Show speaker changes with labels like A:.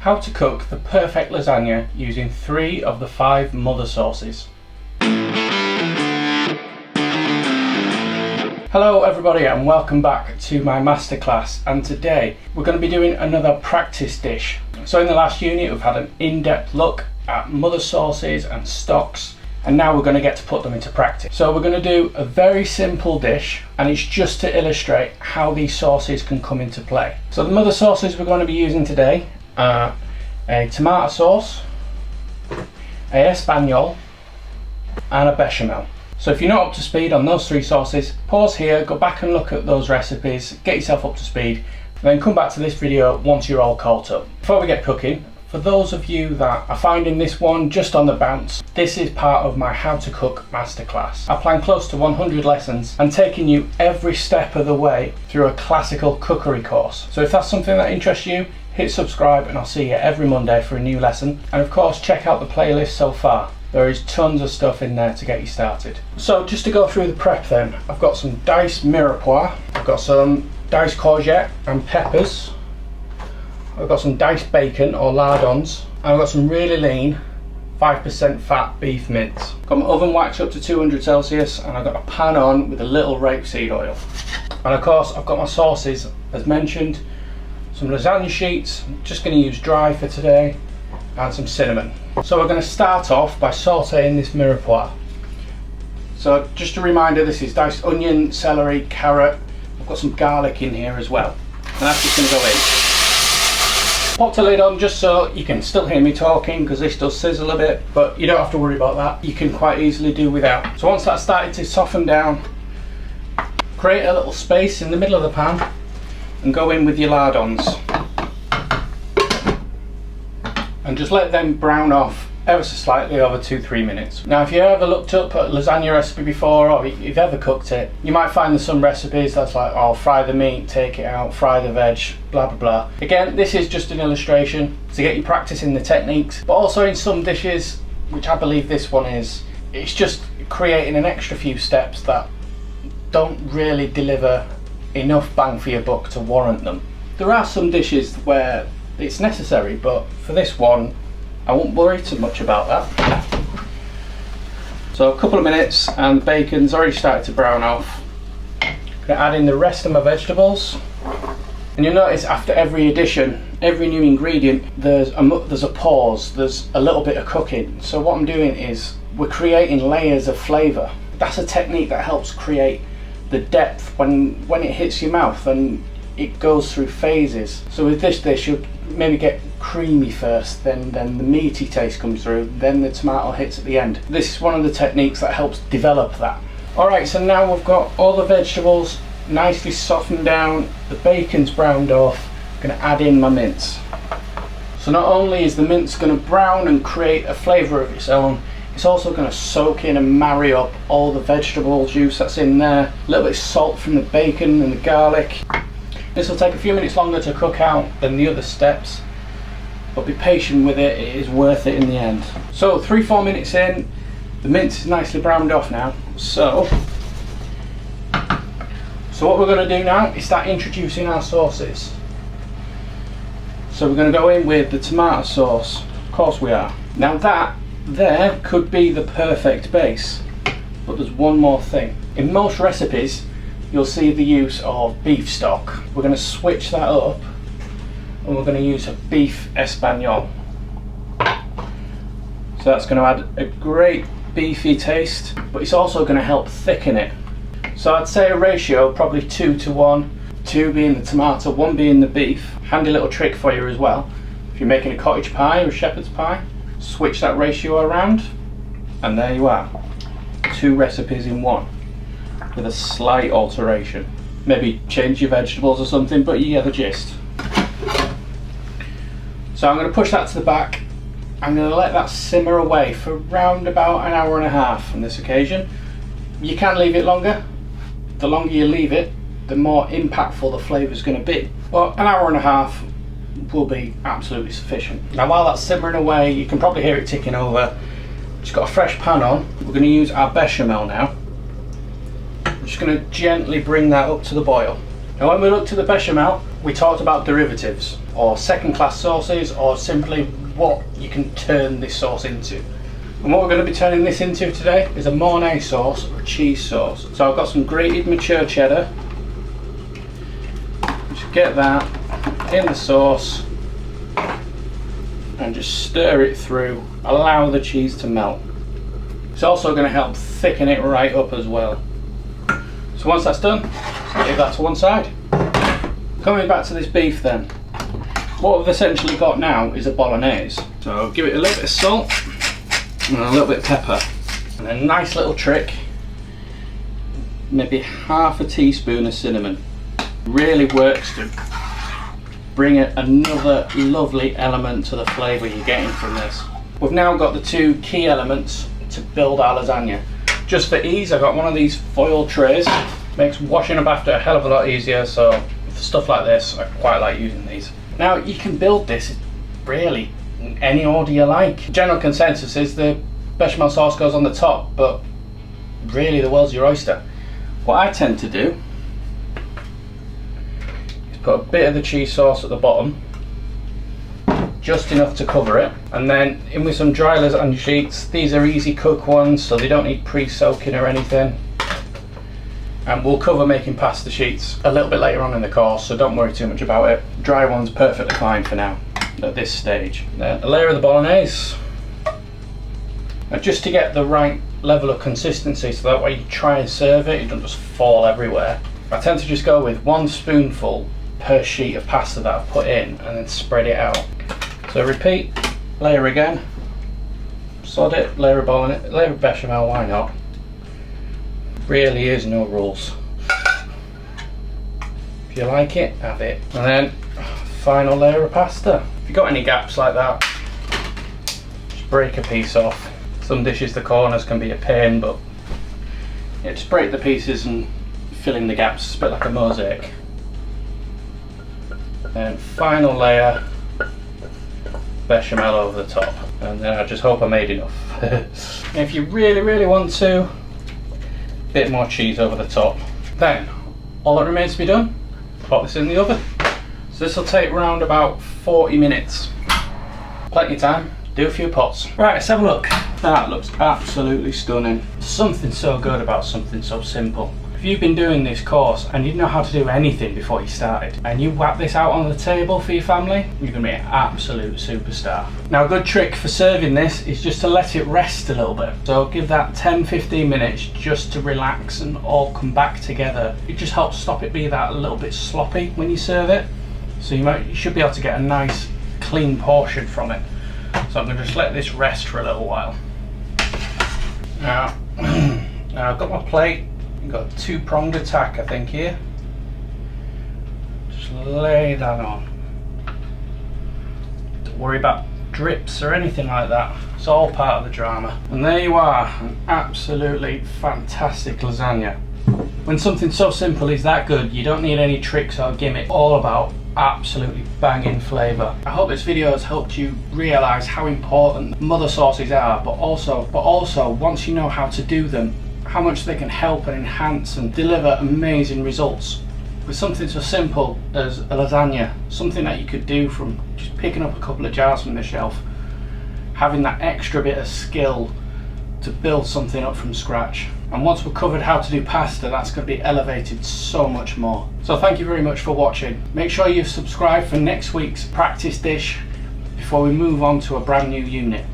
A: How to cook the perfect lasagna using 3 of the 5 mother sauces. Hello everybody and welcome back to my masterclass, and today we're going to be doing another practice dish. So in the last unit we've had an in-depth look at mother sauces and stocks, and now we're going to get to put them into practice. So we're going to do a very simple dish, and it's just to illustrate how these sauces can come into play. So the mother sauces we're going to be using today are a tomato sauce, a Espanol and a bechamel. So if you're not up to speed on those 3 sauces, pause here, go back and look at those recipes, get yourself up to speed, and then come back to this video once you're all caught up. Before we get cooking, for those of you that are finding this one just on the bounce, this is part of my How to Cook masterclass. I plan close to 100 lessons and taking you every step of the way through a classical cookery course. So if that's something that interests you, hit subscribe and I'll see you every Monday for a new lesson. And of course, check out the playlist so far. There is tons of stuff in there to get you started. So just to go through the prep then, I've got some diced mirepoix, I've got some diced courgette and peppers, I've got some diced bacon or lardons, and I've got some really lean 5% fat beef mince. Got my oven waxed up to 200 Celsius and I've got a pan on with a little rapeseed oil. And of course I've got my sauces as mentioned, some lasagna sheets, I'm just going to use dry for today, and some cinnamon. So we're going to start off by sauteing this mirepoix. So just a reminder, this is diced onion, celery, carrot, I've got some garlic in here as well, and that's just going to go in. Pop the lid on just so you can still hear me talking, because this does sizzle a bit, but you don't have to worry about that, you can quite easily do without. So once that's started to soften down, create a little space in the middle of the pan and go in with your lardons and just let them brown off ever so slightly over 2-3 minutes. Now if you ever looked up a lasagna recipe before, or you've ever cooked it, you might find there's some recipes that's like, oh, fry the meat, take it out, fry the veg, blah blah blah. Again, this is just an illustration to get you practicing the techniques, but also in some dishes, which I believe this one is, it's just creating an extra few steps that don't really deliver enough bang for your buck to warrant them. There are some dishes where it's necessary, but for this one I won't worry too much about that. So a couple of minutes and the bacon's already started to brown off. I'm going to add in the rest of my vegetables, and you'll notice after every addition, every new ingredient, there's a pause, there's a little bit of cooking. So what I'm doing is we're creating layers of flavour. That's a technique that helps create the depth when it hits your mouth, and it goes through phases. So with this dish you'll maybe get creamy first, then the meaty taste comes through, then the tomato hits at the end. This is one of the techniques that helps develop that. Alright, so now we've got all the vegetables nicely softened down, the bacon's browned off, I'm going to add in my mince. So not only is the mince going to brown and create a flavour of its own, it's also going to soak in and marry up all the vegetable juice that's in there, a little bit of salt from the bacon and the garlic. This will take a few minutes longer to cook out than the other steps, but be patient with it, it is worth it in the end. So 3-4 minutes in, the mince is nicely browned off now. So what we're going to do now is start introducing our sauces. So we're going to go in with the tomato sauce, of course we are. Now that there could be the perfect base, but there's one more thing. In most recipes you'll see the use of beef stock. We're going to switch that up and we're going to use a beef Espanol. So that's going to add a great beefy taste, but it's also going to help thicken it. So I'd say a ratio probably 2 to 1, 2 being the tomato, 1 being the beef. Handy little trick for you as well. If you're making a cottage pie or a shepherd's pie, switch that ratio around and there you are. 2 recipes in 1. With a slight alteration. Maybe change your vegetables or something, but you get the gist. So I'm going to push that to the back. I'm going to let that simmer away for around about an hour and a half on this occasion. You can leave it longer. The longer you leave it, the more impactful the flavour is going to be. But an hour and a half will be absolutely sufficient. Now while that's simmering away, you can probably hear it ticking over. Just got a fresh pan on. We're going to use our bechamel now. I'm just going to gently bring that up to the boil. Now when we looked at the bechamel, we talked about derivatives. or second class sauces, or simply what you can turn this sauce into. And what we're going to be turning this into today is a Mornay sauce or a cheese sauce. So I've got some grated mature cheddar. Just get that in the sauce and just stir it through, allow the cheese to melt. It's also going to help thicken it right up as well. So once that's done, leave that to one side. Coming back to this beef then, what we've essentially got now is a bolognese. So I'll give it a little bit of salt and a little bit of pepper, and a nice little trick, maybe half a teaspoon of cinnamon. Really works to bring another lovely element to the flavour you're getting from this. We've now got the two key elements to build our lasagna. Just for ease, I've got one of these foil trays. Makes washing up after a hell of a lot easier, so for stuff like this, I quite like using these. Now you can build this really in any order you like. General consensus is the bechamel sauce goes on the top, but really the world's your oyster. What I tend to do is put a bit of the cheese sauce at the bottom, just enough to cover it, and then in with some dry lasagna sheets. These are easy cook ones, so they don't need pre-soaking or anything. And we'll cover making pasta sheets a little bit later on in the course, so don't worry too much about it. Dry one's perfectly fine for now, at this stage. Then a layer of the bolognese. Now just to get the right level of consistency, so that way you try and serve it, it doesn't just fall everywhere. I tend to just go with 1 spoonful per sheet of pasta that I've put in, and then spread it out. So repeat, layer again, sod it, layer of bolognese, layer of bechamel, why not? Really is no rules. If you like it, have it. And then final layer of pasta. If you've got any gaps like that, just break a piece off. Some dishes the corners can be a pain, but yeah, just break the pieces and fill in the gaps. It's a bit like a mosaic. And final layer, bechamel over the top, and then I just hope I made enough. If you really want to, a bit more cheese over the top. Then all that remains to be done, pop this in the oven. So this will take around about 40 minutes. Plenty of time, do a few pots. Right, let's have a look. That looks absolutely stunning. Something so good about something so simple. If you've been doing this course and you didn't know how to do anything before you started, and you whack this out on the table for your family, you're going to be an absolute superstar. Now a good trick for serving this is just to let it rest a little bit. So give that 10-15 minutes just to relax and all come back together. It just helps stop it being that a little bit sloppy when you serve it. So you should be able to get a nice clean portion from it. So I'm going to just let this rest for a little while. Now I've got my plate. You've got a 2-pronged attack, I think, here. Just lay that on. Don't worry about drips or anything like that. It's all part of the drama. And there you are, an absolutely fantastic lasagna. When something so simple is that good, you don't need any tricks or gimmicks. All about absolutely banging flavour. I hope this video has helped you realise how important mother sauces are, but also once you know how to do them, how much they can help and enhance and deliver amazing results. With something so simple as a lasagna, something that you could do from just picking up a couple of jars from the shelf, having that extra bit of skill to build something up from scratch. And once we've covered how to do pasta, that's going to be elevated so much more. So thank you very much for watching. Make sure you subscribe for next week's practice dish before we move on to a brand new unit.